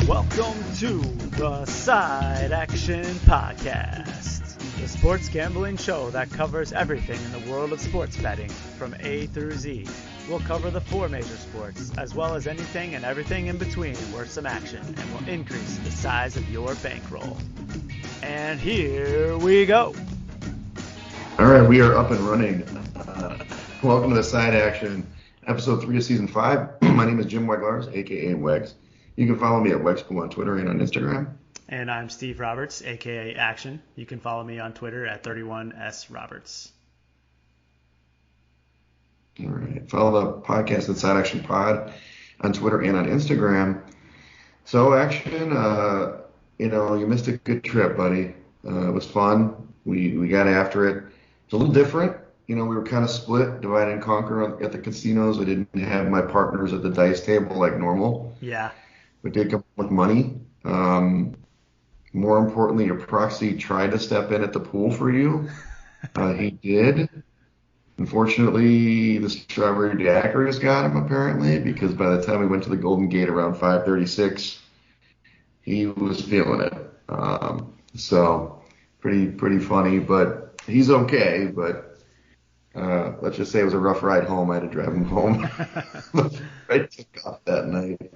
Welcome to the Side Action Podcast, the sports gambling show that covers everything in the world of sports betting from A through Z. We'll cover the four major sports, as well as anything and everything in between worth some action, and will increase the size of your bankroll. And here we go. All right, we are up and running. Welcome to the Side Action, episode 3 of season 5. My name is Jim Weglars, aka Wegs. You can follow me at Wegspool on Twitter and on Instagram. And I'm Steve Roberts, aka Action. You can follow me on Twitter at 31sroberts. All right, follow the podcast at Side Action Pod on Twitter and on Instagram. So, Action, you missed a good trip, buddy. It was fun. We got after it. It's a little different. We were kind of split, divide and conquer at the casinos. I didn't have my partners at the dice table like normal. Yeah. We did come with money. More importantly, your proxy tried to step in at the pool for you. He did. Unfortunately, the strawberry daiquiris got him, apparently, because by the time we went to the Golden Gate around 5:36, he was feeling it. So pretty funny, but he's okay. But let's just say it was a rough ride home. I had to drive him home. I took off that night.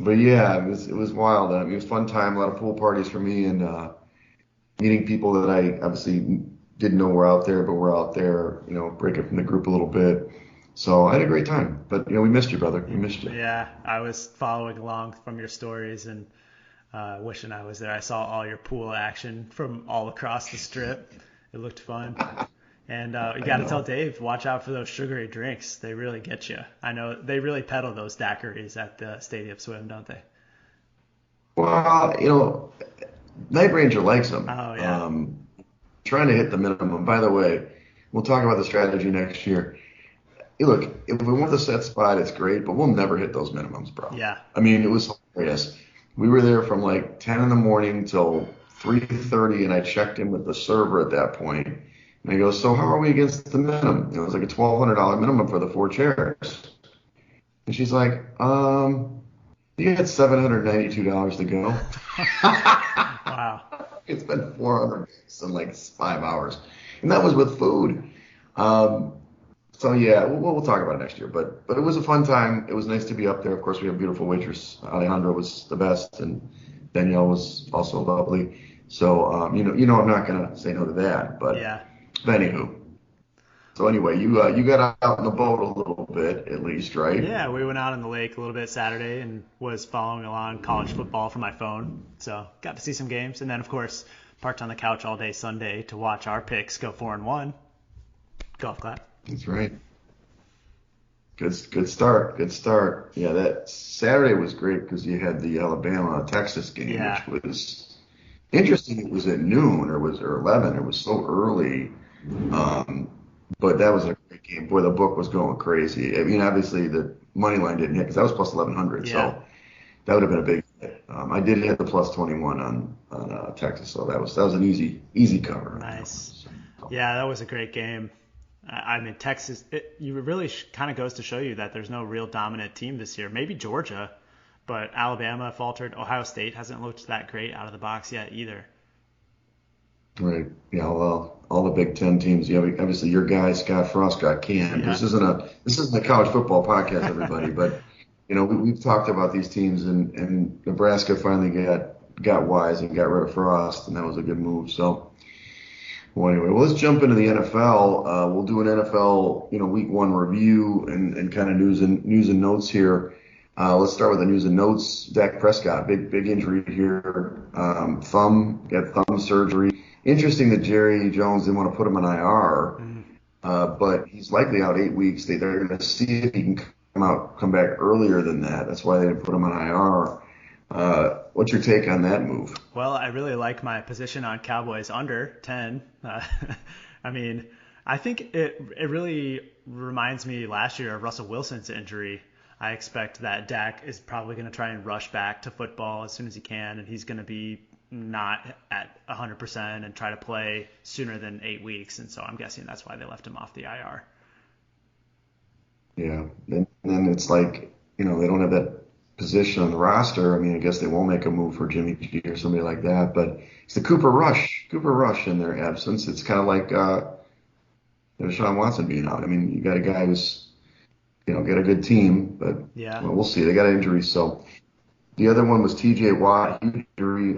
But yeah, it was wild. It was a fun time, a lot of pool parties for me, and meeting people that I obviously didn't know were out there, but were out there, breaking from the group a little bit. So I had a great time. But, we missed you, brother. We missed you. Yeah, I was following along from your stories and wishing I was there. I saw all your pool action from all across the strip. It looked fun. And you got to tell Dave, watch out for those sugary drinks. They really get you. I know they really peddle those daiquiris at the Stadium Swim, don't they? Well, Night Ranger likes them. Oh, yeah. Trying to hit the minimum. By the way, we'll talk about the strategy next year. Hey, look, if we want the set spot, it's great, but we'll never hit those minimums, bro. Yeah. I mean, it was hilarious. We were there from like 10 in the morning till 3:30, and I checked in with the server at that point. And I go, so how are we against the minimum? It was like a $1,200 minimum for the 4 chairs. And she's like, you had $792 to go. Wow. It's been $400 in like 5 hours. And that was with food. So yeah, we'll talk about it next year. But it was a fun time. It was nice to be up there. Of course, we have a beautiful waitress. Alejandra was the best, and Danielle was also lovely. So I'm not gonna say no to that. But yeah. Anywho. So anyway, you got out on the boat a little bit, at least, right? Yeah, we went out on the lake a little bit Saturday and was following along college football from my phone. So got to see some games. And then, of course, parked on the couch all day Sunday to watch our picks go 4-1. Golf clap. That's right. Good start. Yeah, that Saturday was great because you had the Alabama-Texas game, which was interesting. It was at noon or 11. It was so early. But that was a great game. Boy, the book was going crazy. I mean, obviously the money line didn't hit because that was plus 1,100. Yeah. So that would have been a big hit. I did hit the plus 21 on Texas, so that was an easy cover. Nice. Yeah, that was a great game. I mean, Texas, it really kind of goes to show you that there's no real dominant team this year. Maybe Georgia, but Alabama faltered. Ohio State hasn't looked that great out of the box yet either. Right. Yeah. Well, all the Big Ten teams. Yeah. Obviously, your guy Scott Frost got canned. Yeah. This isn't a college football podcast, everybody. But we've talked about these teams, and Nebraska finally got wise and got rid of Frost, and that was a good move. So, well, anyway, let's jump into the NFL. We'll do an NFL week 1 review and kind of news and notes here. Let's start with the news and notes. Dak Prescott, big injury here. Got thumb surgery. Interesting that Jerry Jones didn't want to put him on IR, but he's likely out 8 weeks. They're going to see if he can come back earlier than that. That's why they didn't put him on IR. What's your take on that move? Well, I really like my position on Cowboys under 10. I mean, I think it really reminds me last year of Russell Wilson's injury. I expect that Dak is probably going to try and rush back to football as soon as he can, and he's going to be not at 100% and try to play sooner than 8 weeks. And so I'm guessing that's why they left him off the IR. Yeah. And then it's like, they don't have that position on the roster. I mean, I guess they won't make a move for Jimmy G or somebody like that, but it's the Cooper Rush in their absence. It's kind of like Deshaun Watson being out. I mean, you got a guy who's got a good team, but Yeah. well, we'll see. They got injuries, so. The other one was T.J. Watt, huge injury,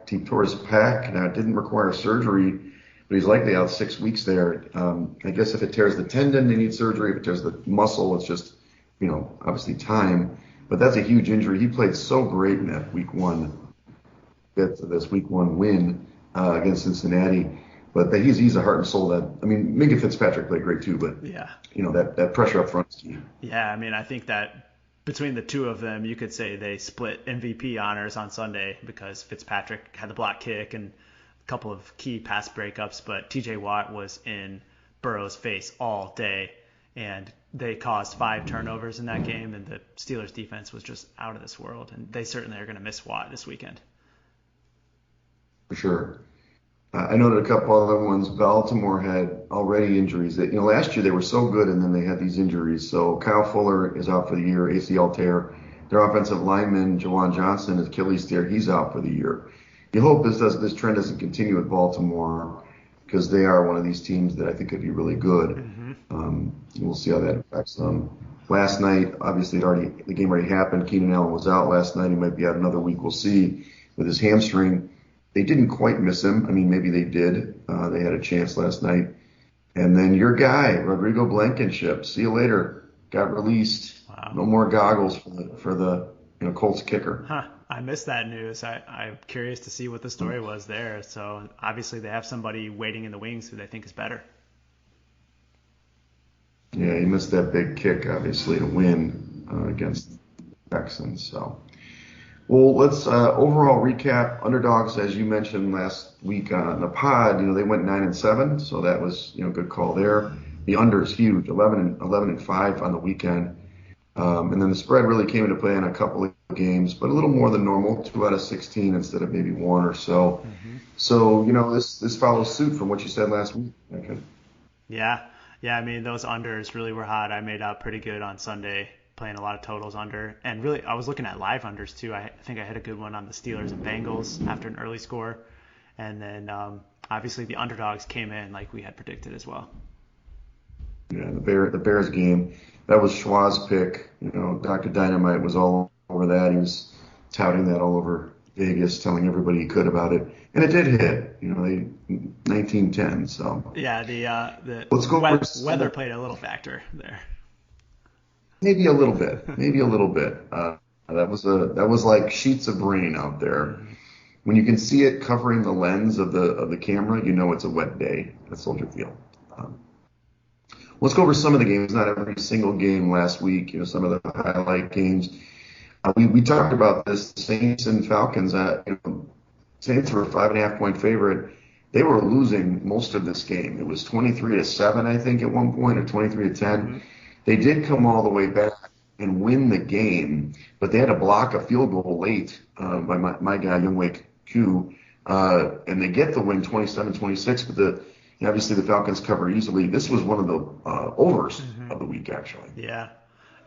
he tore his pec. Now, it didn't require surgery, but he's likely out 6 weeks there. I guess if it tears the tendon, they need surgery. If it tears the muscle, it's just, obviously time. But that's a huge injury. He played so great in that get to this week one win against Cincinnati. But he's a heart and soul Minka Fitzpatrick played great too, but Yeah. That pressure up front is key. Yeah, I mean, I think that between the two of them, you could say they split MVP honors on Sunday because Fitzpatrick had the block kick and a couple of key pass breakups, but TJ Watt was in Burrow's face all day, and they caused 5 turnovers in that game, and the Steelers defense was just out of this world, and they certainly are going to miss Watt this weekend. For sure. I noted a couple other ones. Baltimore had already injuries. Last year they were so good, and then they had these injuries. So Kyle Fuller is out for the year, ACL tear. Their offensive lineman, Jawan Johnson, is Achilles tear. He's out for the year. You hope this trend doesn't continue with Baltimore because they are one of these teams that I think could be really good. Mm-hmm. We'll see how that affects them. Last night, obviously, the game already happened. Keenan Allen was out last night. He might be out another week. We'll see with his hamstring. They didn't quite miss him. I mean, maybe they did. They had a chance last night. And then your guy, Rodrigo Blankenship, see you later, got released. Wow. No more goggles for the Colts kicker. Huh. I missed that news. I'm curious to see what the story was there. So obviously they have somebody waiting in the wings who they think is better. Yeah, he missed that big kick, obviously, to win against the Texans. So. Well, let's overall recap. Underdogs, as you mentioned last week on the pod, they went 9-7, so that was good call there. The under is huge, 11-5 on the weekend, and then the spread really came into play in a couple of games, but a little more than normal, 2 out of 16 instead of maybe 1 or so. Mm-hmm. So this follows suit from what you said last week. Okay. Yeah. I mean, those unders really were hot. I made out pretty good on Sunday, playing a lot of totals under, and really I was looking at live unders too. I think I hit a good one on the Steelers and Bengals after an early score, and then obviously the underdogs came in like we had predicted as well. Yeah, the Bears game, that was Schwa's pick. Dr. Dynamite was all over that. He was touting that all over Vegas, telling everybody he could about it, and it did hit. They 19-10. So yeah, the let's go weather played a little factor there. Maybe a little bit. That was like sheets of rain out there. Mm-hmm. When you can see it covering the lens of the camera, it's a wet day at Soldier Field. Let's go over some of the games. Not every single game last week. Some of the highlight games. We talked about this. Saints and Falcons. Saints were a 5.5 point favorite. They were losing most of this game. It was 23-7, I think, at one point, or 23-10. Mm-hmm. They did come all the way back and win the game, but they had to block a field goal late by my guy, Younghoe Koo, and they get the win 27-26, but obviously the Falcons cover easily. This was one of the overs of the week, actually. Yeah,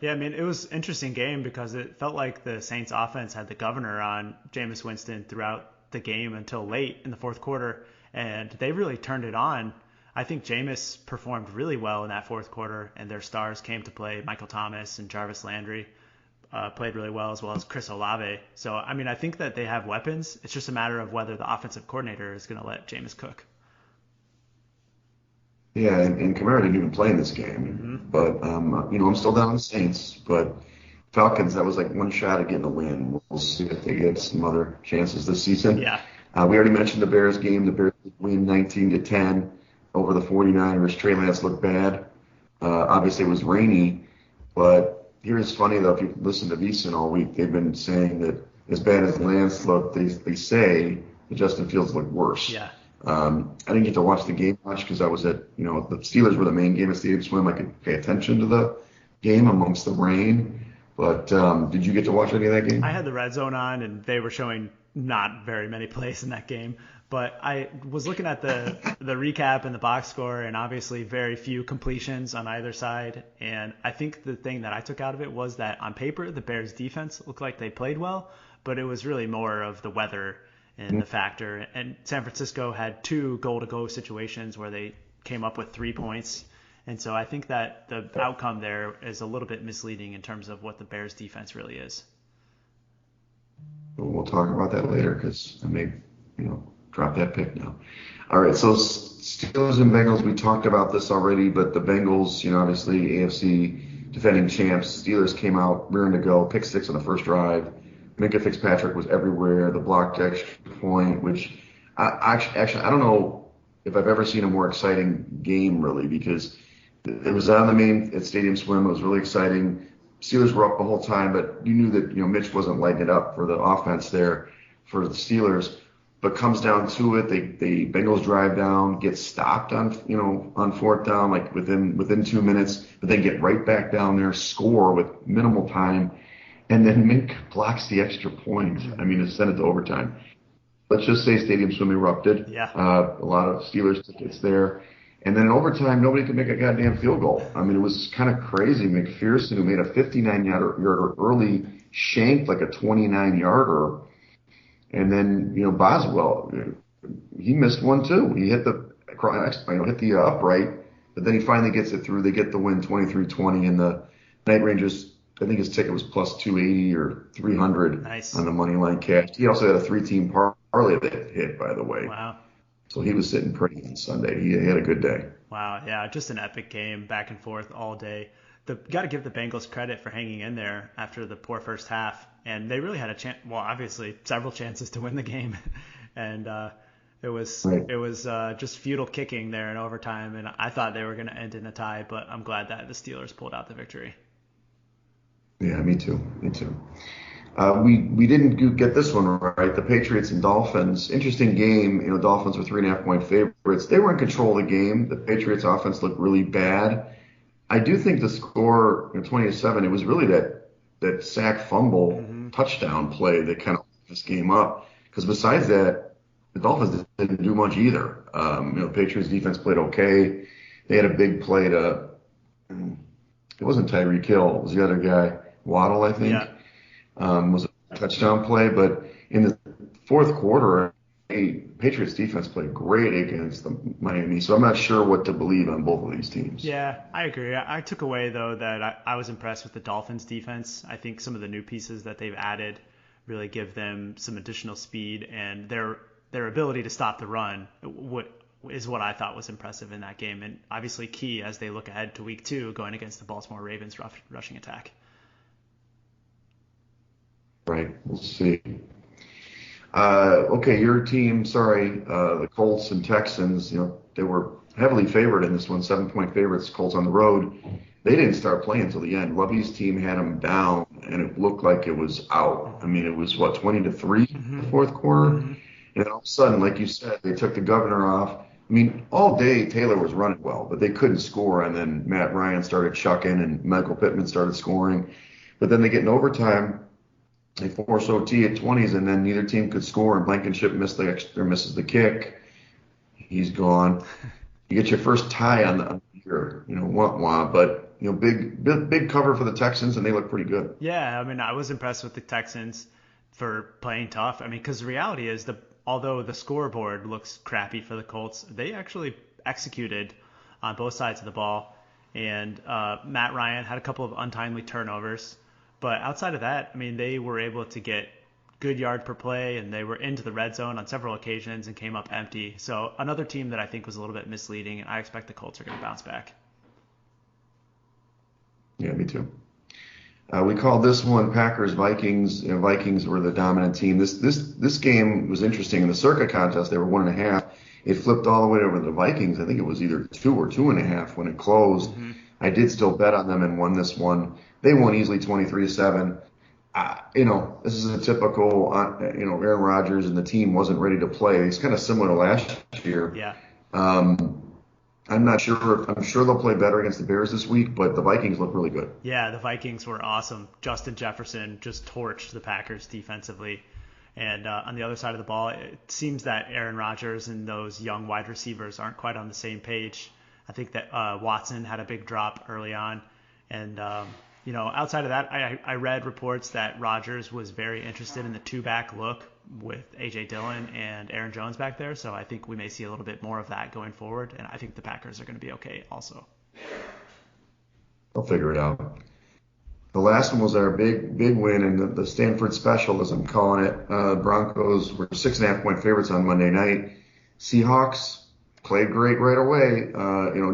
I mean, it was an interesting game because it felt like the Saints offense had the governor on Jameis Winston throughout the game until late in the fourth quarter, and they really turned it on. I think Jameis performed really well in that fourth quarter, and their stars came to play. Michael Thomas and Jarvis Landry played really well, as well as Chris Olave. So, I mean, I think that they have weapons. It's just a matter of whether the offensive coordinator is going to let Jameis cook. Yeah, and Kamara didn't even play in this game. Mm-hmm. But, I'm still down on the Saints. But Falcons, that was like one shot at getting a win. We'll see if they get some other chances this season. Yeah. We already mentioned the Bears game. The Bears win 19-10. Over the 49ers. Trey Lance looked bad. Obviously, it was rainy. But here's funny, though. If you listen to VSiN all week, they've been saying that as bad as Lance looked, they say that Justin Fields looked worse. Yeah. I didn't get to watch the game much because I was at, the Steelers were the main game at Stadium Swim. I could pay attention to the game amongst the rain. But did you get to watch any of that game? I had the red zone on, and they were showing not very many plays in that game. But I was looking at the recap and the box score, and obviously very few completions on either side. And I think the thing that I took out of it was that on paper, the Bears defense looked like they played well, but it was really more of the weather and the factor. And San Francisco had 2 goal-to-go situations where they came up with 3 points. And so I think that the outcome there is a little bit misleading in terms of what the Bears defense really is. We'll talk about that later because I may, drop that pick now. All right, so Steelers and Bengals, we talked about this already, but the Bengals, obviously AFC defending champs. Steelers came out rearing to go, pick 6 on the first drive. Minka Fitzpatrick was everywhere. The blocked extra point, which actually I don't know if I've ever seen a more exciting game really, because it was on the main at Stadium Swim. It was really exciting. Steelers were up the whole time, but you knew that Mitch wasn't lighting it up for the offense there for the Steelers. But comes down to it, the Bengals drive down, get stopped on fourth down like within 2 minutes, but then get right back down there, score with minimal time, and then Mink blocks the extra point. I mean, to send it to overtime. Let's just say Stadium Swim erupted. Yeah. A lot of Steelers tickets there. And then in overtime, nobody could make a goddamn field goal. I mean, it was kind of crazy. McPherson, who made a 59-yarder early, shanked like a 29-yarder. And then, Boswell, he missed one too. He hit the upright, but then he finally gets it through. They get the win 23-20, and the Night Rangers, I think his ticket was plus 280 or 300 on the money line cash. He also had a 3-team parlay that hit, by the way. Wow. So he was sitting pretty on Sunday. He had a good day. Wow, yeah, just an epic game, back and forth all day. Got to give the Bengals credit for hanging in there after the poor first half, and they really had a chance. Well, obviously, several chances to win the game, and it was just futile kicking there in overtime, and I thought they were going to end in a tie, but I'm glad that the Steelers pulled out the victory. Yeah, me too. We didn't get this one right. The Patriots and Dolphins. Interesting game. Dolphins were 3.5-point favorites. They were in control of the game. The Patriots offense looked really bad. I do think the score, 20-7, it was really that sack fumble touchdown play that kind of this game up. Because besides that, the Dolphins didn't do much either. The Patriots defense played okay. They had a big play to, it wasn't Tyreek Hill, it was the other guy, Waddle, I think. Yeah. Was a touchdown play, but in the fourth quarter, Patriots defense played great against the Miami, so I'm not sure what to believe on both of these teams. Yeah, I agree. I took away, though, that I was impressed with the Dolphins defense. I think some of the new pieces that they've added really give them some additional speed, and their ability to stop the run is what I thought was impressive in that game, and obviously key as they look ahead to week 2 going against the Baltimore Ravens rushing attack. Right, we'll see. Okay, your team, the Colts and Texans, they were heavily favored in this one, 7-point favorites, Colts on the road. They didn't start playing until the end. Lovey's team had them down, and it looked like it was out. I mean, it was, 20-3 in the fourth quarter? And then all of a sudden, like you said, they took the governor off. I mean, all day Taylor was running well, but they couldn't score, and then Matt Ryan started chucking, and Michael Pittman started scoring. But then they get in overtime. They force OT at 20s, and then neither team could score, and Blankenship misses the kick. He's gone. You get your first tie on the year, but big cover for the Texans, and they look pretty good. Yeah, I mean, I was impressed with the Texans for playing tough. I mean, because the reality is although the scoreboard looks crappy for the Colts, they actually executed on both sides of the ball, and Matt Ryan had a couple of untimely turnovers. But outside of that, I mean, they were able to get good yard per play, and they were into the red zone on several occasions and came up empty. So another team that I think was a little bit misleading, and I expect the Colts are going to bounce back. Yeah, me too. We called this one Packers-Vikings. Vikings were the dominant team. This game was interesting. In the Circa contest, they were 1.5. It flipped all the way over to the Vikings. I think it was either 2 or 2.5 when it closed. I did still bet on them and won this one. They won easily 23-7. This is a typical, Aaron Rodgers and the team wasn't ready to play. It's kind of similar to last year. Yeah. I'm not sure. I'm sure they'll play better against the Bears this week, but the Vikings look really good. Yeah, the Vikings were awesome. Justin Jefferson just torched the Packers defensively. And on the other side of the ball, it seems that Aaron Rodgers and those young wide receivers aren't quite on the same page. I think that Watson had a big drop early on. And, outside of that, I read reports that Rodgers was very interested in the two-back look with A.J. Dillon and Aaron Jones back there. So I think we may see a little bit more of that going forward. And I think the Packers are going to be okay also. They'll figure it out. The last one was our big win, and the Stanford special, as I'm calling it. Broncos were 6.5-point favorites on Monday night. Seahawks played great right away.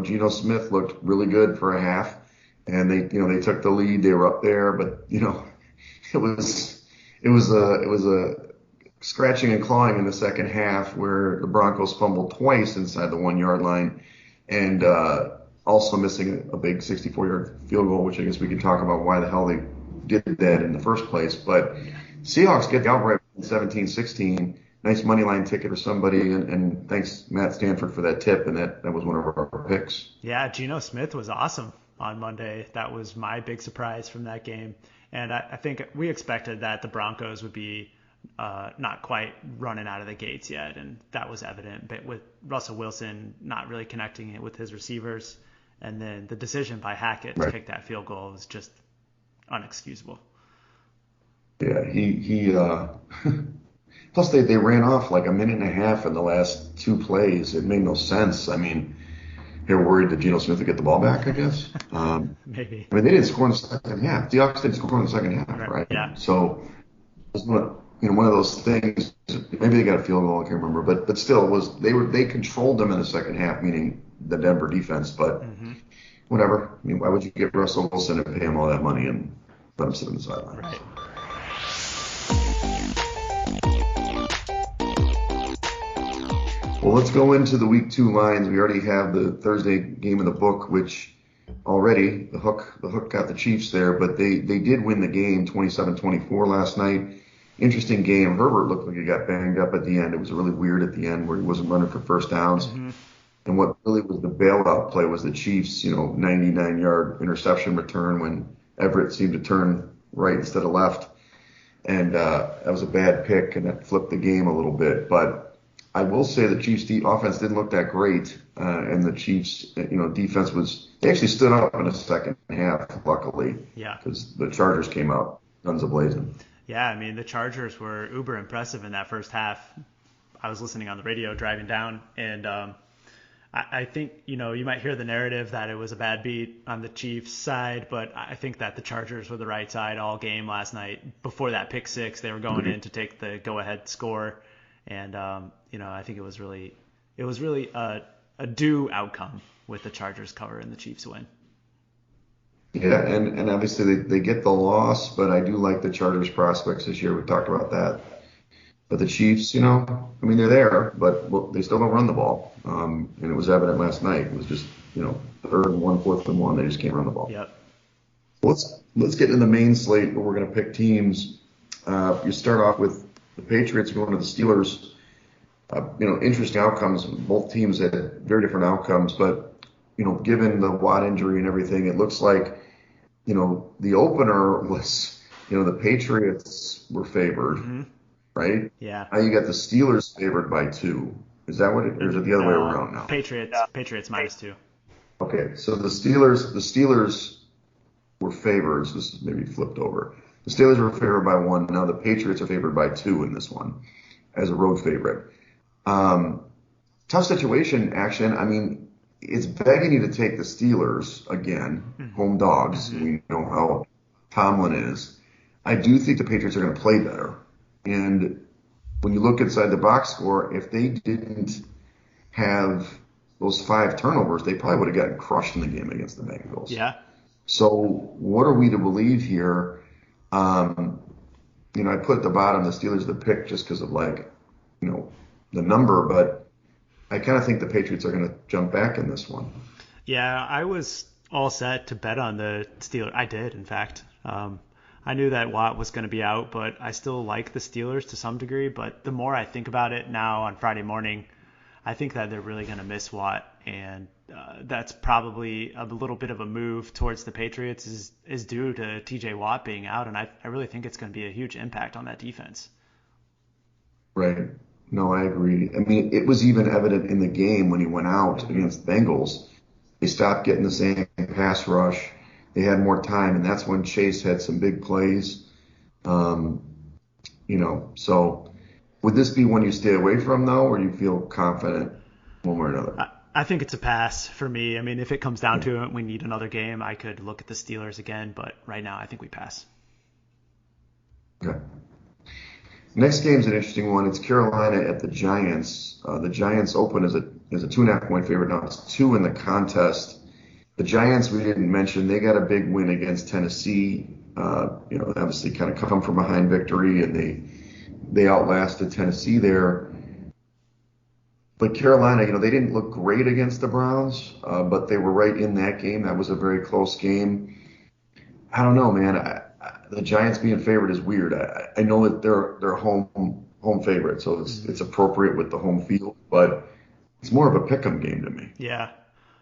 Geno Smith looked really good for a half, and they took the lead. They were up there, but it was a scratching and clawing in the second half where the Broncos fumbled twice inside the 1-yard line, and also missing a big 64-yard field goal, which I guess we can talk about why the hell they did that in the first place. But Seahawks get the outright 17-16. Nice money line ticket for somebody, and thanks Matt Stanford for that tip, and that was one of our picks. Yeah, Geno Smith was awesome on Monday. That was my big surprise from that game. And I think we expected that the Broncos would be not quite running out of the gates yet, and that was evident. But with Russell Wilson not really connecting it with his receivers, and then the decision by Hackett to kick that field goal was just unexcusable. Yeah, he plus they ran off like a minute and a half in the last two plays. It made no sense. I mean, they were worried that Geno Smith would get the ball back, I guess. Maybe. I mean, they didn't score in the second half. The Seahawks didn't score in the second half, right? Yeah. So it was one of those things. Maybe they got a field goal, I can't remember, but still, they controlled them in the second half, meaning the Denver defense. But whatever. I mean, why would you get Russell Wilson and pay him all that money and let him sit on the sideline? Right. Well, let's go into the week 2 lines. We already have the Thursday game of the book, which already the hook got the Chiefs there, but they did win the game 27-24 last night. Interesting game. Herbert looked like he got banged up at the end. It was really weird at the end where he wasn't running for first downs. And what really was the bailout play was the Chiefs, 99-yard interception return when Everett seemed to turn right instead of left. And that was a bad pick, and that flipped the game a little bit. But I will say the Chiefs' offense didn't look that great, and the Chiefs, defense they actually stood up in the second half, luckily. Yeah. Because the Chargers came out guns a-blazing. Yeah, I mean, the Chargers were uber impressive in that first half. I was listening on the radio driving down, and I think, you might hear the narrative that it was a bad beat on the Chiefs side, but I think that the Chargers were the right side all game last night. Before that pick six, they were going in to take the go-ahead score, and I think it was really a due outcome with the Chargers cover and the Chiefs win. Yeah, and obviously they get the loss, but I do like the Chargers prospects this year. We talked about that. But the Chiefs, they're there, but they still don't run the ball. And it was evident last night. It was just, 3rd and 1, 4th and 1. They just can't run the ball. Yep. Let's get into the main slate where we're going to pick teams. You start off with the Patriots going to the Steelers. Interesting outcomes. Both teams had very different outcomes, but given the Watt injury and everything, it looks like the opener was the Patriots were favored, right? Yeah. Now you got the Steelers favored by 2. Is that what it, or is it the other way around now? Patriots -2. Okay, so the Steelers were favored. So this is maybe flipped over. The Steelers were favored by 1. Now the Patriots are favored by 2 in this one as a road favorite. Tough situation, action. I mean, it's begging you to take the Steelers again, home dogs. We know how Tomlin is. I do think the Patriots are going to play better. And when you look inside the box score, if they didn't have those 5 turnovers, they probably would have gotten crushed in the game against the Bengals. Yeah. So what are we to believe here? I put at the bottom the Steelers the pick just because of the number, but I kind of think the Patriots are going to jump back in this one. Yeah, I was all set to bet on the Steelers. I did, in fact. I knew that Watt was going to be out, but I still like the Steelers to some degree. But the more I think about it now on Friday morning, I think that they're really going to miss Watt, and that's probably a little bit of a move towards the Patriots is due to TJ Watt being out, and I really think it's going to be a huge impact on that defense. Right. No, I agree. I mean, it was even evident in the game when he went out Hmm. against the Bengals. They stopped getting the same pass rush. They had more time, and that's when Chase had some big plays. Um, so would this be one you stay away from though, or you feel confident one way or another? I think it's a pass for me. I mean, if it comes down Yeah. to it, we need another game. I could look at the Steelers again, but right now I think we pass. Okay. Next game's an interesting one. It's Carolina at the Giants. The Giants open as a 2.5 point favorite. Now it's two in the contest. The Giants, we didn't mention, they got a big win against Tennessee. Obviously kind of come from behind victory, and they outlasted Tennessee there. But Carolina, they didn't look great against the Browns, but they were right in that game. That was a very close game. I don't know, man. The Giants being favored is weird. I know that they're home favorite, so Hmm. it's appropriate with the home field, but it's more of a pick'em game to me. Yeah,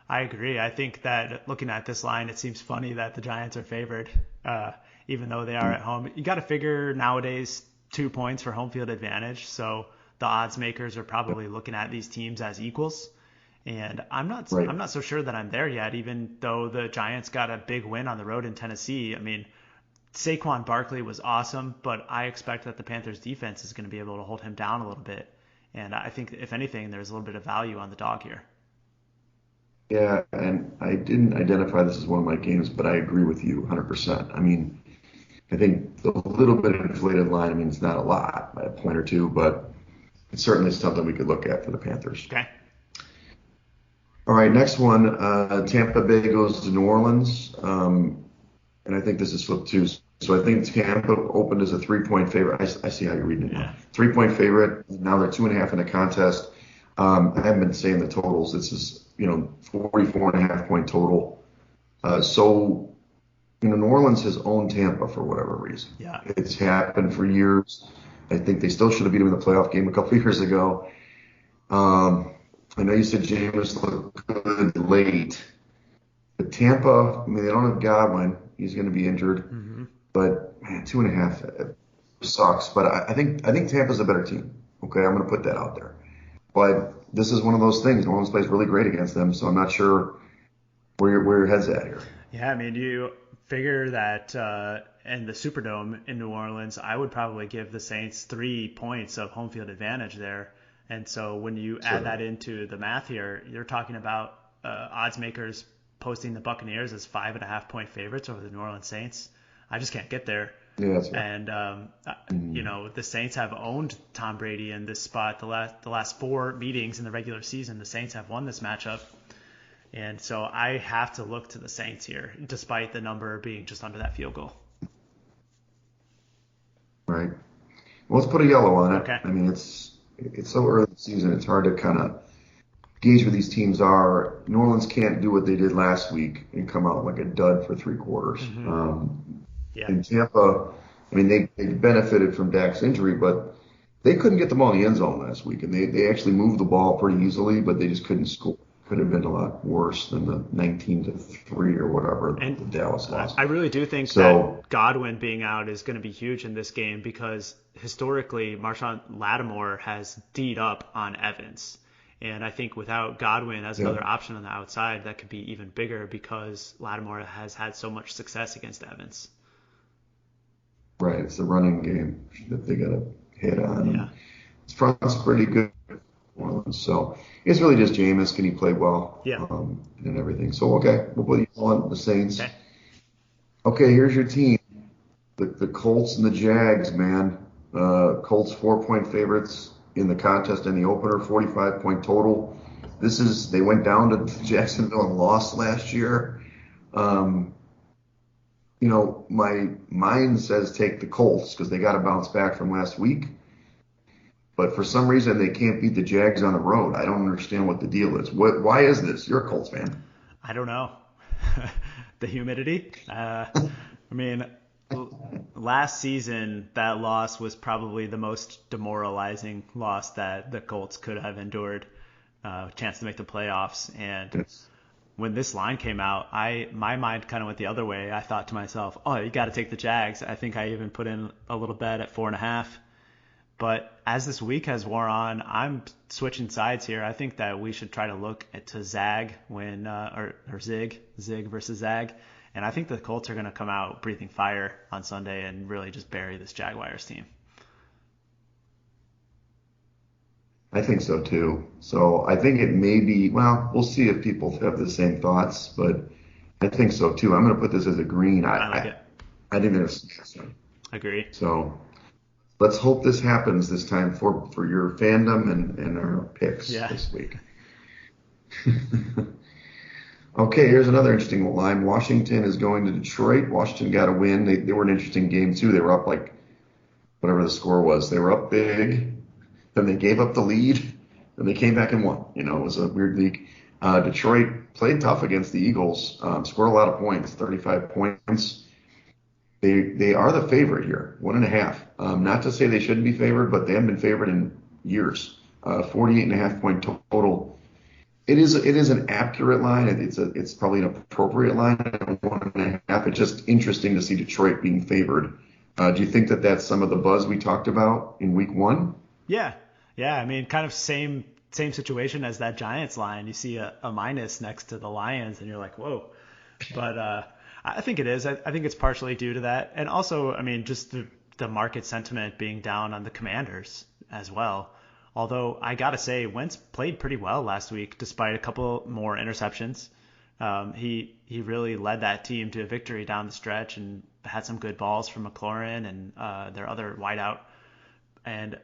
I agree. I think that looking at this line, it seems funny that the Giants are favored, uh, even though they are at home. You got to figure nowadays 2 points for home field advantage. So the odds makers are probably looking at these teams as equals. And Right. I'm not so sure that I'm there yet, even though the Giants got a big win on the road in Tennessee. I mean, Saquon Barkley was awesome, but I expect that the Panthers defense is going to be able to hold him down a little bit. And I think if anything, there's a little bit of value on the dog here. Yeah, and I didn't identify this as one of my games, but I agree with you 100%. I mean, I think the little bit of inflated line, I mean, it's not a lot, by a point or two, but it's certainly something we could look at for the Panthers. Okay. All right, next one. Tampa Bay goes to New Orleans, and I think this is flipped too. So I think Tampa opened as a 3 point favorite. I see how you're reading it Yeah. now. 3 point favorite. Now they're 2.5 in the contest. I haven't been saying the totals. This is 44.5 point total. So New Orleans has owned Tampa for whatever reason. Yeah. It's happened for years. I think they still should have beat them in the playoff game a couple of years ago. Um, I know you said James looked good late, but Tampa, I mean, they don't have Godwin. He's going to be injured. Hmm. But man, 2.5 sucks. But I think Tampa's a better team. Okay, I'm going to put that out there. But this is one of those things. New Orleans plays really great against them, so I'm not sure where your head's at here. Yeah, I mean, you figure that in the Superdome in New Orleans, I would probably give the Saints 3 points of home field advantage there. And so when you add Sure. that into the math here, you're talking about odds makers posting the Buccaneers as 5.5 point favorites over the New Orleans Saints. I just can't get there. Yeah, that's right. And Mm, the Saints have owned Tom Brady in this spot the last four meetings in the regular season. The Saints have won this matchup. And so I have to look to the Saints here, despite the number being just under that field goal. right. Well, let's put a yellow on it. Okay. I mean, it's so early in the season. It's hard to kind of gauge where these teams are. New Orleans can't do what they did last week and come out like a dud for 3 quarters. Hmm. Yeah. In Tampa, I mean, they benefited from Dak's injury, but they couldn't get the ball in the end zone last week, and they actually moved the ball pretty easily, but they just couldn't score. Could have been a lot worse than the 19-3 or whatever And the Dallas I lost. really do think So, that Godwin being out is going to be huge in this game because historically Marshawn Lattimore has D'd up on Evans. And I think without Godwin as yeah, another option on the outside, that could be even bigger because Lattimore has had so much success against Evans. right. It's the running game that they got to hit on, Yeah. and his front's pretty good. So it's really just Jameis. Can he play well Yeah. and everything? So okay, we'll put you on the Saints. Okay. Okay, here's your team. The Colts and the Jags, man. Colts 4 point favorites in the contest and the opener, 45 point total. They went down to Jacksonville and lost last year. Um, my mind says take the Colts because they got to bounce back from last week. But for some reason, they can't beat the Jags on the road. I don't understand what the deal is. Why is this? You're a Colts fan. I don't know. The humidity. I mean, last season that loss was probably the most demoralizing loss that the Colts could have endured. Chance to make the playoffs, and Yes. when this line came out, my mind kind of went the other way. I thought to myself, oh, you got to take the Jags. I think I even put in a little bet at 4.5. But as this week has wore on, I'm switching sides here. I think that we should try to look to Zag or Zig versus Zag. And I think the Colts are going to come out breathing fire on Sunday and really just bury this Jaguars team. I think so too. So I think it may be, well, we'll see if people have the same thoughts, but I think so too. I'm going to put this as a green. I like it. I think there's Agree. So let's hope this happens this time for your fandom and our picks this week. Okay, here's another interesting line. Washington is going to Detroit. Washington got a win. They were an interesting game too. They were up like whatever the score was. They were up big. Then they gave up the lead. Then they came back and won. It was a weird league. Detroit played tough against the Eagles. Scored a lot of points, 35 points. They are the favorite here, 1.5. Not to say they shouldn't be favored, but they haven't been favored in years. 48.5 point total. It is an accurate line. It's probably an appropriate line at 1.5. It's just interesting to see Detroit being favored. Do you think that that's some of the buzz we talked about in week 1? Yeah. I mean, kind of same situation as that Giants line. You see a minus next to the Lions, and you're like, whoa. But I think it is. I think it's partially due to that, and also, I mean, just the market sentiment being down on the Commanders as well. Although I gotta say, Wentz played pretty well last week, despite a couple more interceptions. He really led that team to a victory down the stretch and had some good balls from McLaurin and their other wideout. And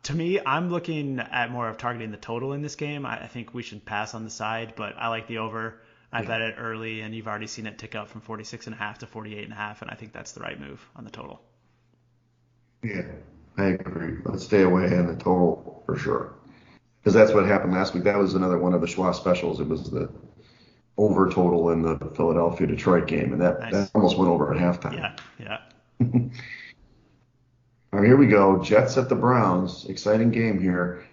to me, I'm looking at more of targeting the total in this game. I think we should pass on the side, but I like the over. I bet it early, and you've already seen it tick up from 46.5 to 48.5, and I think that's the right move on the total. Yeah, I agree. Let's stay away on the total for sure, because that's what happened last week. That was another one of the Schwa specials. It was the over total in the Philadelphia-Detroit game, and that almost went over at halftime. Yeah. All right, here we go. Jets at the Browns. Exciting game here.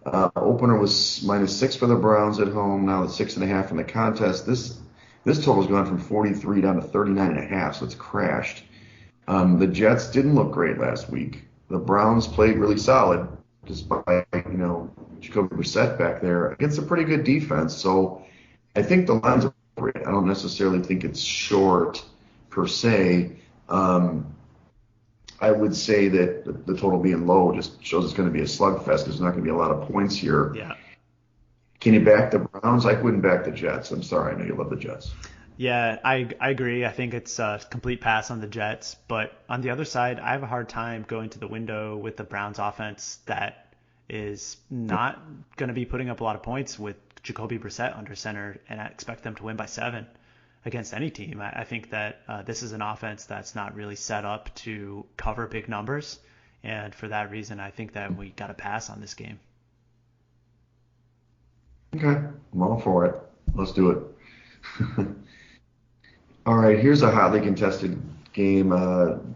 Opener was -6 for the Browns at home. Now it's 6.5 in the contest. This total's gone from 43 down to 39.5, so it's crashed. The Jets didn't look great last week. The Browns played really solid, despite Jacoby Brissett back there against a pretty good defense. So I think the line's appropriate. I don't necessarily think it's short per se. I would say that the total being low just shows it's going to be a slugfest. There's not going to be a lot of points here. Yeah. Can you back the Browns? I wouldn't back the Jets. I'm sorry. I know you love the Jets. Yeah, I agree. I think it's a complete pass on the Jets. But on the other side, I have a hard time going to the window with the Browns offense that is not going to be putting up a lot of points with Jacoby Brissett under center, and I expect them to win by 7 against any team. I think that this is an offense that's not really set up to cover big numbers. And for that reason, I think that we got to pass on this game. Okay, I'm all for it. Let's do it. All right, here's a hotly contested game.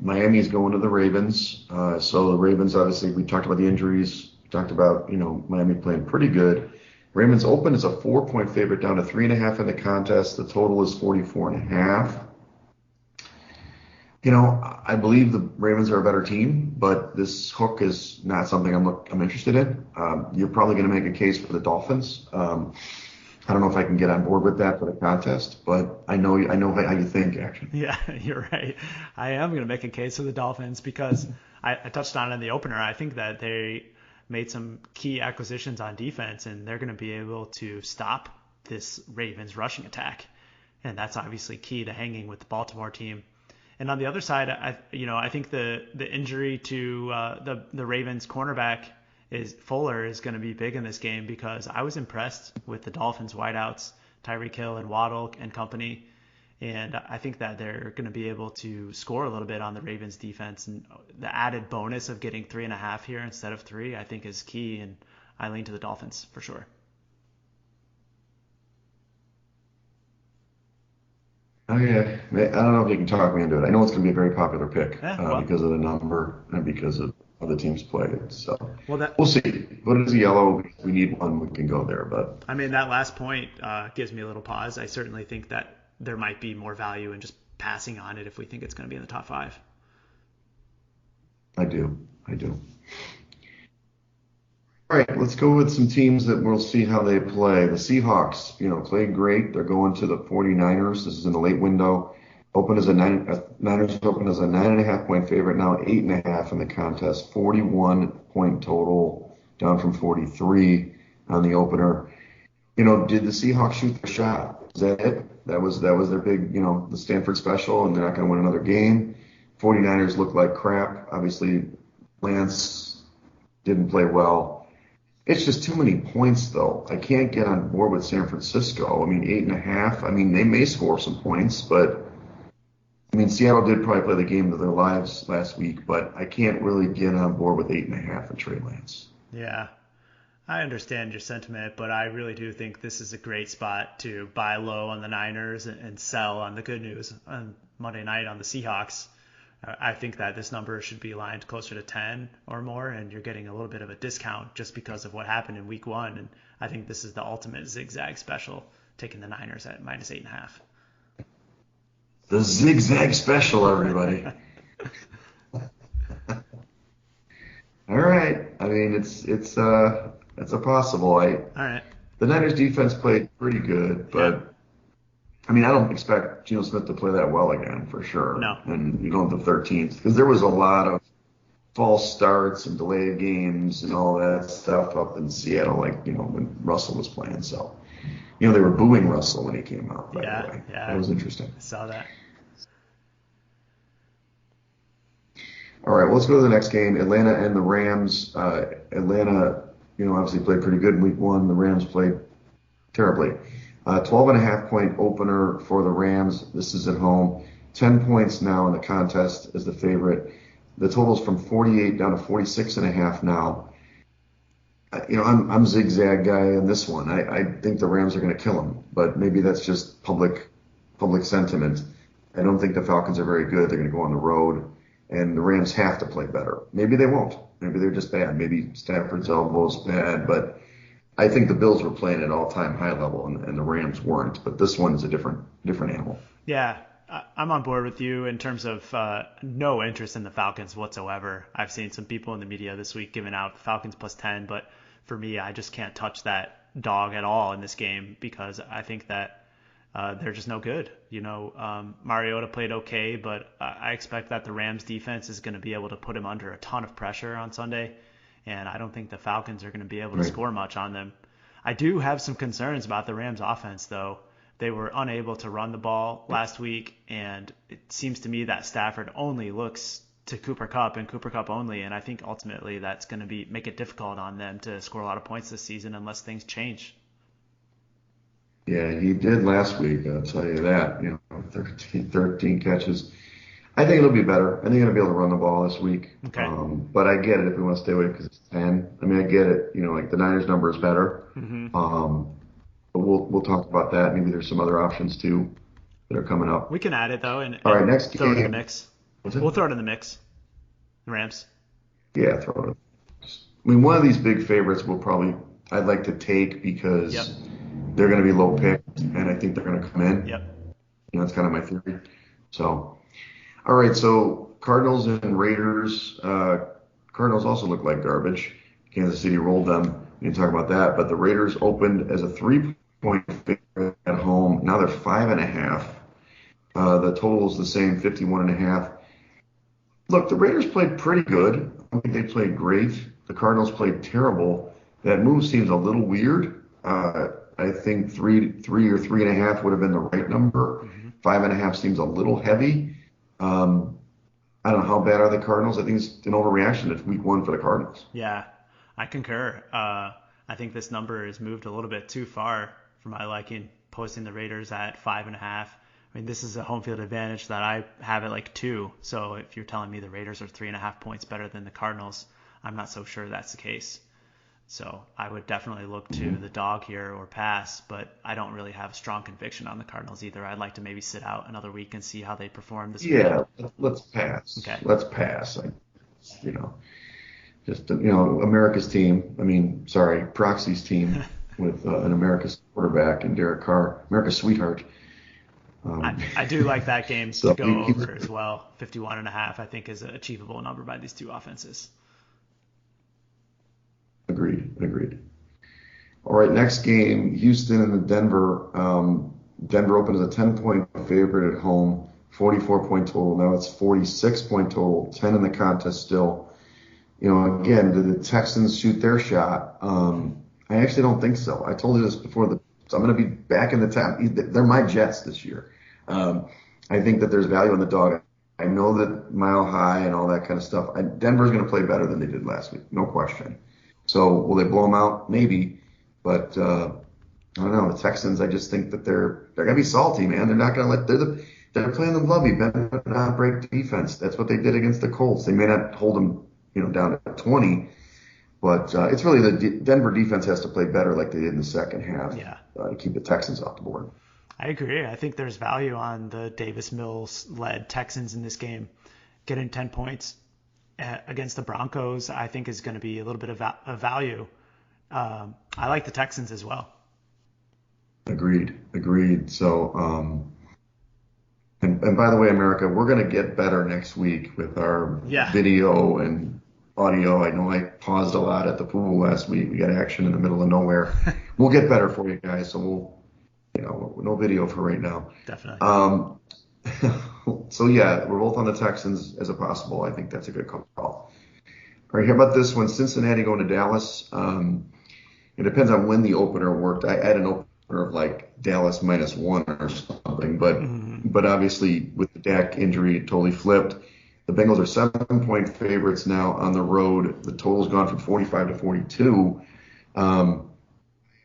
Miami's going to the Ravens. So the Ravens, obviously, we talked about the injuries. We talked about, Miami playing pretty good. Ravens open as a 4-point favorite down to 3.5 in the contest. The total is 44.5. I believe the Ravens are a better team, but this hook is not something I'm interested in. You're probably going to make a case for the Dolphins. I don't know if I can get on board with that for the contest, but I know how you think, actually. Yeah, you're right. I am going to make a case for the Dolphins because I touched on it in the opener. I think that they made some key acquisitions on defense, and they're going to be able to stop this Ravens rushing attack. And that's obviously key to hanging with the Baltimore team. And on the other side, I think the injury to the Ravens cornerback Fuller is going to be big in this game because I was impressed with the Dolphins wideouts, Tyreek Hill and Waddle and company. And I think that they're going to be able to score a little bit on the Ravens defense. And the added bonus of getting 3.5 here instead of 3, I think is key. And I lean to the Dolphins for sure. Oh, yeah. I don't know if you can talk me into it. I know it's going to be a very popular pick because of the number and because of how the teams played. So we'll see. But it's yellow. We need one. We can go there. But I mean, that last point gives me a little pause. I certainly think that there might be more value in just passing on it if we think it's going to be in the top 5. I do. I do. All right, let's go with some teams that we'll see how they play. The Seahawks, played great. They're going to the 49ers. This is in the late window. Niners open as a 9.5 point favorite, now 8.5 in the contest. 41 point total, down from 43 on the opener. Did the Seahawks shoot their shot? Is that it? That was their big, the Stanford special, and they're not going to win another game. 49ers look like crap. Obviously, Lance didn't play well. It's just too many points, though. I can't get on board with San Francisco. 8.5. They may score some points, but Seattle did probably play the game of their lives last week, but I can't really get on board with 8.5 and Trey Lance. Yeah, I understand your sentiment, but I really do think this is a great spot to buy low on the Niners and sell on the good news on Monday night on the Seahawks. I think that this number should be aligned closer to 10 or more, and you're getting a little bit of a discount just because of what happened in week one. And I think this is the ultimate zigzag special, taking the Niners at -8.5. The zigzag special, everybody. All right. It's a possible. All right. The Niners defense played pretty good, but I don't expect Geno Smith to play that well again for sure. No. And you go into the 13th because there was a lot of false starts and delayed games and all that stuff up in Seattle, when Russell was playing. So, they were booing Russell when he came out. By the way. Yeah. That was interesting. I saw that. All right, well, let's go to the next game. Atlanta and the Rams. Atlanta, obviously played pretty good in week one. The Rams played terribly. 12.5 point opener for the Rams. This is at home. 10 points now in the contest as the favorite. The total's from 48 down to 46.5 now. I'm zigzag guy in this one. I think the Rams are going to kill them, but maybe that's just public sentiment. I don't think the Falcons are very good. They're going to go on the road, and the Rams have to play better. Maybe they won't. Maybe they're just bad. Maybe Stafford's elbow's bad, but I think the Bills were playing at all-time high level, and the Rams weren't. But this one is a different animal. Yeah, I'm on board with you in terms of no interest in the Falcons whatsoever. I've seen some people in the media this week giving out Falcons +10, but for me, I just can't touch that dog at all in this game because I think that they're just no good. Mariota played okay, but I expect that the Rams defense is going to be able to put him under a ton of pressure on Sunday. And I don't think the Falcons are going to be able to score much on them. I do have some concerns about the Rams offense, though. They were unable to run the ball last week, and it seems to me that Stafford only looks to Cooper Kupp and Cooper Kupp only, and I think ultimately that's going to make it difficult on them to score a lot of points this season unless things change. Yeah, he did last week, I'll tell you that. 13 catches. I think it'll be better. I think they're going to be able to run the ball this week. Okay. But I get it if we want to stay away because it's 10. I get it. The Niners number is better. Mm-hmm. But we'll talk about that. Maybe there's some other options too that are coming up. We can add it though, and all right, next throw game. it in the mix. We'll throw it in the mix. The Rams. Yeah, throw it. One of these big favorites I'd like to take because they're going to be low picked, and I think they're going to come in. Yep. That's kind of my theory. So. All right, so Cardinals and Raiders. Cardinals also look like garbage. Kansas City rolled them. We can talk about that. But the Raiders opened as a 3-point favorite at home. Now they're 5.5. The total is the same, 51.5. Look, the Raiders played pretty good. I think they played great. The Cardinals played terrible. That move seems a little weird. I think 3 or 3.5 would have been the right number. Mm-hmm. 5.5 seems a little heavy. I don't know, how bad are the Cardinals? I think it's an overreaction. It's week one for the Cardinals. Yeah, I concur. I think this number is moved a little bit too far for my liking, posting the Raiders at 5.5. This is a home field advantage that I have at 2. So if you're telling me the Raiders are 3.5 points better than the Cardinals, I'm not so sure that's the case. So I would definitely look to the dog here or pass, but I don't really have strong conviction on the Cardinals either. I'd like to maybe sit out another week and see how they perform this week. Yeah, let's pass. Okay. Let's pass. America's team. Proxy's team with an America's quarterback and Derek Carr, America's sweetheart. I do like that game to go over as well. 51.5, I think, is an achievable number by these two offenses. All right, next game, Houston and the Denver. Denver opened as a 10-point favorite at home, 44-point total. Now it's 46-point total, 10 in the contest still. Again, did the Texans shoot their shot? I actually don't think so. I told you this before. So I'm going to be back in the top. They're my Jets this year. I think that there's value in the dog. I know that Mile High and all that kind of stuff. Denver's going to play better than they did last week, no question. So will they blow them out? Maybe. But I don't know. The Texans, I just think that they're going to be salty, man. They're not going to they're playing the lovey, bend but not break defense. That's what they did against the Colts. They may not hold them, down to 20, but it's really the Denver defense has to play better like they did in the second half to keep the Texans off the board. I agree. I think there's value on the Davis Mills-led Texans in this game. Getting 10 points against the Broncos, I think, is going to be a little bit of value. I like the Texans as well. Agreed. So, and by the way, America, we're going to get better next week with our video and audio. I know I paused a lot at the pool last week. We got action in the middle of nowhere. We'll get better for you guys. So no video for right now. Definitely. So yeah, we're both on the Texans as a possible. I think that's a good call. All right, how about this one? Cincinnati going to Dallas. It depends on when the opener worked. I had an opener of like Dallas -1 or something, but obviously with the Dak injury, it totally flipped. The Bengals are 7-point favorites now on the road. The total's gone from 45 to 42. I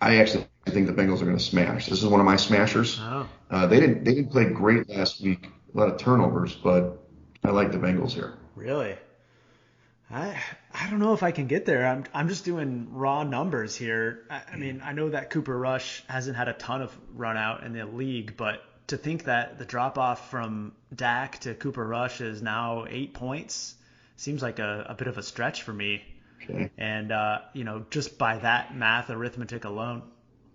actually think the Bengals are going to smash. This is one of my smashers. Oh. They didn't play great last week. A lot of turnovers, but I like the Bengals here. Really? I don't know if I can get there. I'm just doing raw numbers here. I mean, I know that Cooper Rush hasn't had a ton of run out in the league, but to think that the drop off from Dak to Cooper Rush is now 8 points seems like a bit of a stretch for me. Okay. And just by that math arithmetic alone.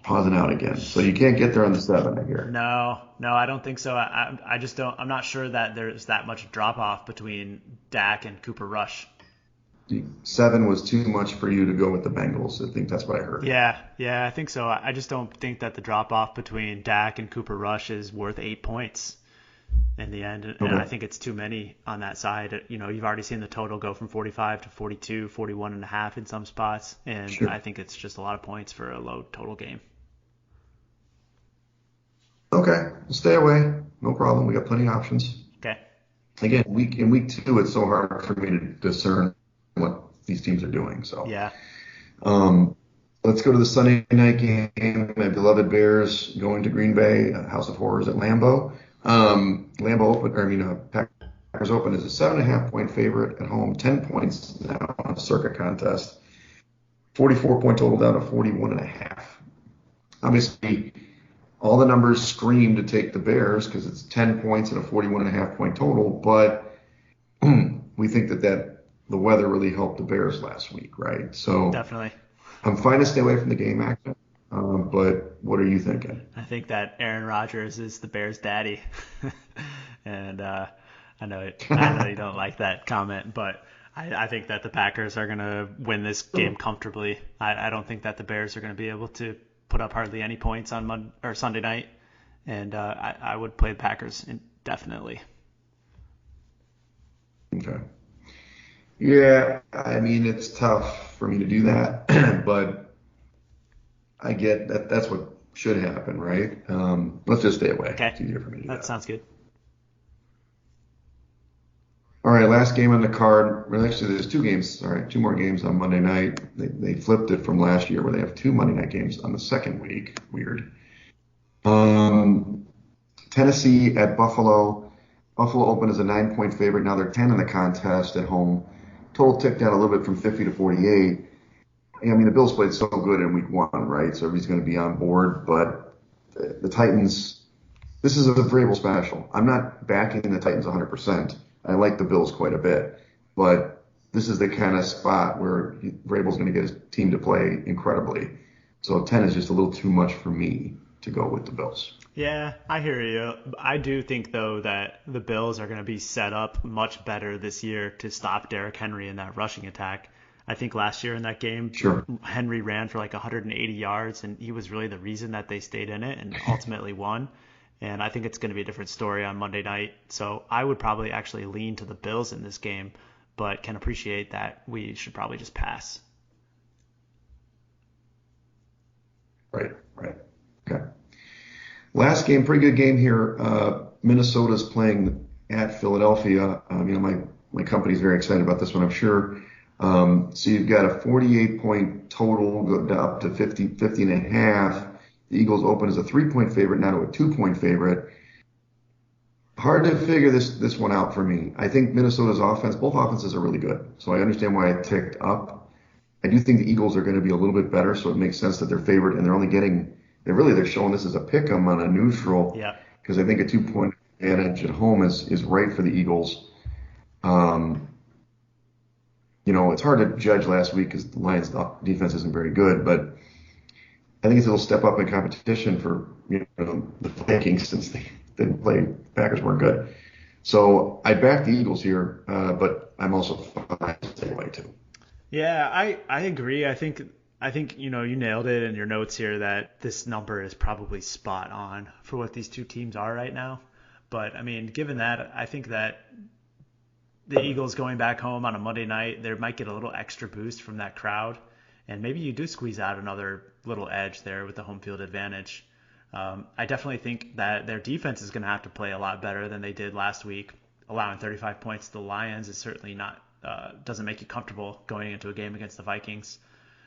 Pausing out again. So you can't get there on the 7, I hear. No, I don't think so. I just don't. I'm not sure that there's that much drop off between Dak and Cooper Rush. 7 was too much for you to go with the Bengals. I think that's what I heard. Yeah, I think so. I just don't think that the drop off between Dak and Cooper Rush is worth 8 points in the end. And I think it's too many on that side. You've already seen the total go from 45 to 42, 41.5 in some spots. And sure. I think it's just a lot of points for a low total game. Okay, stay away. No problem. We got plenty of options. Okay. Again, in week 2, it's so hard for me to discern what these teams are doing. So yeah. Let's go to the Sunday night game. My beloved Bears going to Green Bay, House of Horrors at Lambeau. Packers open as a 7.5-point favorite at home, 10 points now on a Circa contest. 44-point total down to 41.5. Obviously, all the numbers scream to take the Bears because it's 10 points and a 41.5-point total, but we think that the weather really helped the Bears last week, right? So definitely. I'm fine to stay away from the game action, but what are you thinking? I think that Aaron Rodgers is the Bears' daddy, and I know you don't like that comment, but I think that the Packers are going to win this game comfortably. I don't think that the Bears are going to be able to put up hardly any points on Sunday night, and I would play the Packers indefinitely. Okay. Yeah, I mean, it's tough for me to do that, but I get that that's what should happen, right? Let's just stay away. Okay. It's easier for me to do that. That sounds good. All right, last game on the card. Well, actually, there's 2 games. All right, 2 more games on Monday night. They flipped it from last year where they have 2 Monday night games on the second week. Weird. Tennessee at Buffalo. Buffalo opened as a 9-point favorite. Now they're 10 in the contest at home. Total ticked down a little bit from 50 to 48. I mean, the Bills played so good in week 1, right? So everybody's going to be on board. But the Titans, this is a Vrabel special. I'm not backing the Titans 100%. I like the Bills quite a bit. But this is the kind of spot where Vrabel's going to get his team to play incredibly. So 10 is just a little too much for me to go with the Bills. Yeah, I hear you. I do think, though, that the Bills are going to be set up much better this year to stop Derrick Henry in that rushing attack. I think last year in that game, Sure. Henry ran for like 180 yards, and he was really the reason that they stayed in it and ultimately won. And I think it's going to be a different story on Monday night. So I would probably actually lean to the Bills in this game, but can appreciate that we should probably just pass. Right. Right. Okay. Last game, pretty good game here. Minnesota's playing at Philadelphia. My company's very excited about this one, I'm sure. So you've got a 48-point total, go up to 50 and a half. The Eagles open as a 3-point favorite, now to a 2-point favorite. Hard to figure this one out for me. I think Minnesota's offense, both offenses are really good. So I understand why it ticked up. I do think the Eagles are going to be a little bit better, so it makes sense that they're favored, and they're showing this as a pick 'em on a neutral. Yeah. Because I think a 2-point advantage at home is right for the Eagles. It's hard to judge last week because the Lions' defense isn't very good, but I think it's a little step up in competition for the Vikings since they didn't play. Packers weren't good. So I back the Eagles here, but I'm also fine to stay away too. Yeah, I agree. I think you nailed it in your notes here that this number is probably spot on for what these two teams are right now. But I mean, given that, I think that the Eagles going back home on a Monday night, they might get a little extra boost from that crowd, and maybe you do squeeze out another little edge there with the home field advantage. I definitely think that their defense is going to have to play a lot better than they did last week. Allowing 35 points to the Lions is certainly not doesn't make you comfortable going into a game against the Vikings.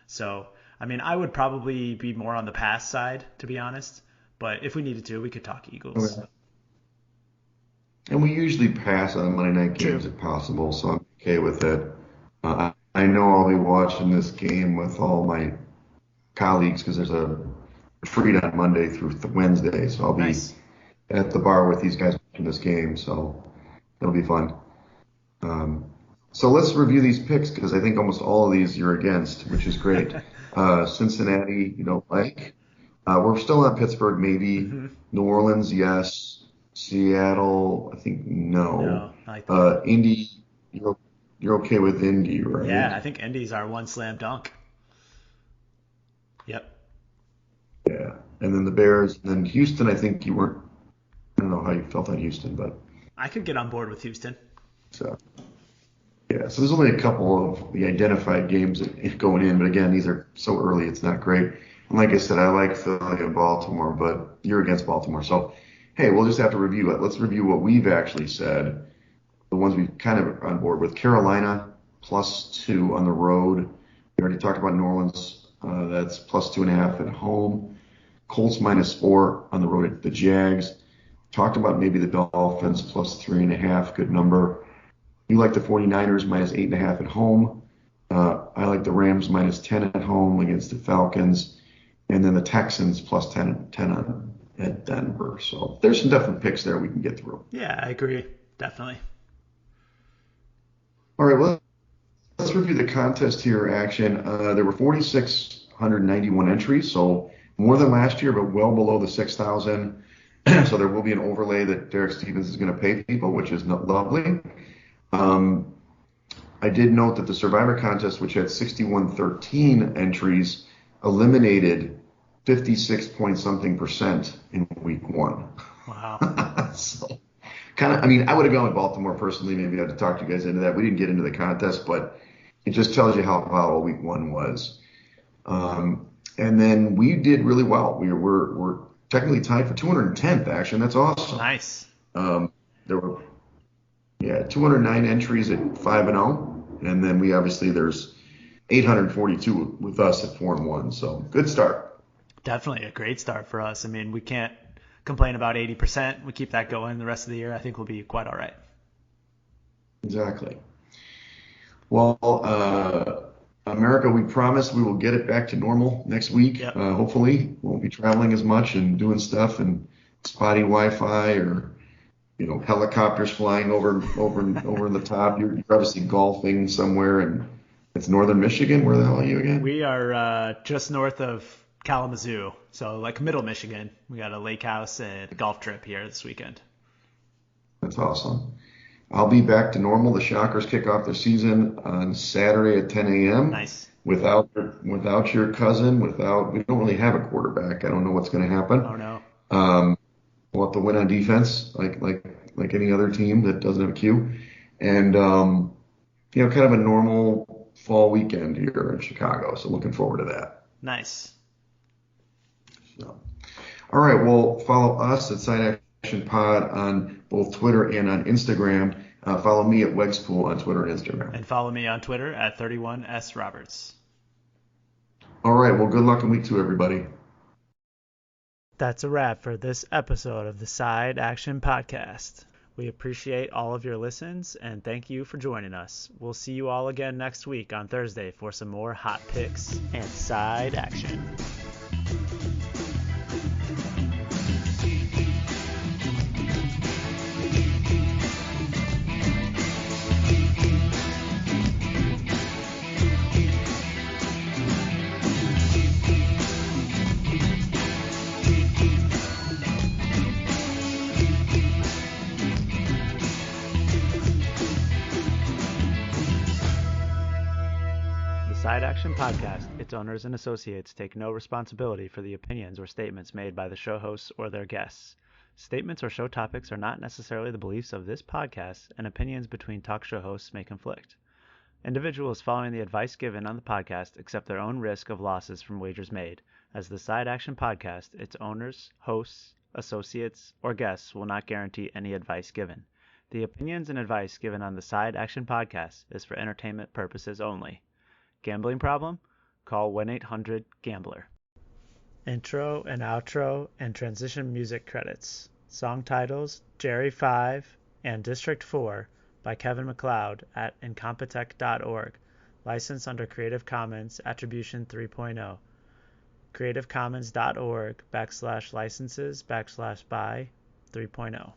So, I mean, I would probably be more on the pass side, to be honest. But if we needed to, we could talk Eagles. Okay. And we usually pass on the Monday night games True. if possible, so I'm okay with it. I know I'll be watching this game with all my colleagues because there's a retreat on Monday through Wednesday, so I'll be Nice. at the bar with these guys watching this game, so it'll be fun. So let's review these picks because I think almost all of these you're against, which is great. Cincinnati, you don't like. We're still on Pittsburgh, maybe. Mm-hmm. New Orleans, yes. Seattle, I think no. No, I like that. Indy, you're okay with Indy, Yeah, right? I think Indy's our one slam dunk. Yep. Yeah. And then the Bears, and then Houston, I think you weren't. I don't know how you felt on Houston, but I could get on board with Houston. so yeah. So there's only a couple of the identified games going in, but again, these are so early, it's not great. And like I said, I like Philly and Baltimore, but you're against Baltimore, so hey, we'll just have to review it. Let's review what we've actually said. The ones we've kind of on board with. Carolina +2 on the road. We already talked about New Orleans. That's +2.5 at home. Colts -4 on the road at the Jags. Talked about maybe the Dolphins +3.5, good number. You like the 49ers -8.5 at home. I like the Rams -10 at home against the Falcons. And then the Texans +10 at Denver. So there's some definite picks there we can get through. Yeah, I agree. Definitely. All right, well, let's review the contest here, action. There were 4,691 entries, so more than last year, but well below the 6,000. So there will be an overlay that Derek Stevens is going to pay people, which is lovely. I did note that the Survivor contest, which had 6,113 entries, eliminated 56 point something percent in week one. Wow. So I would have gone with Baltimore personally. Maybe I had to talk you guys into that. We didn't get into the contest, but it just tells you how volatile week one was. And then we did really well. We're technically tied for 210th, actually. That's awesome. Nice. There were 209 entries at 5-0, and then there's 842 with us at 4-1. So good start. Definitely a great start for us. I mean, we can't complain about 80%. We keep that going the rest of the year. I think we'll be quite all right. Exactly. Well, America, we promise we will get it back to normal next week. Yep. Hopefully, we won't be traveling as much and doing stuff and spotty Wi-Fi or helicopters flying over in the top. You're obviously golfing somewhere, and it's northern Michigan. Where the hell are you again? We are just north of Kalamazoo, so like middle Michigan. We got a lake house and a golf trip here this weekend. That's awesome. I'll be back to normal. The Shockers kick off their season on Saturday at 10 a.m. Nice. Without your cousin, we don't really have a quarterback. I don't know what's going to happen. Oh no. Um, we'll have to win on defense, like any other team that doesn't have a Q, and kind of a normal fall weekend here in Chicago. So looking forward to that. Nice. So, all right, well, follow us at Side Action Pod on both Twitter and on Instagram. Follow me at Wegspool on Twitter and Instagram. And follow me on Twitter at 31sroberts. All right, well, good luck in week 2, everybody. That's a wrap for this episode of the Side Action Podcast. We appreciate all of your listens and thank you for joining us. We'll see you all again next week on Thursday for some more hot picks and side action. Side Action Podcast, its owners and associates take no responsibility for the opinions or statements made by the show hosts or their guests. Statements or show topics are not necessarily the beliefs of this podcast, and opinions between talk show hosts may conflict. Individuals following the advice given on the podcast accept their own risk of losses from wagers made. As the Side Action Podcast, its owners, hosts, associates, or guests will not guarantee any advice given. The opinions and advice given on the Side Action Podcast is for entertainment purposes only. Gambling problem? Call 1-800-GAMBLER. Intro and outro and transition music credits. Song titles Jerry 5 and District 4 by Kevin MacLeod at incompetech.org. Licensed under Creative Commons Attribution 3.0. creativecommons.org/licenses/by 3.0.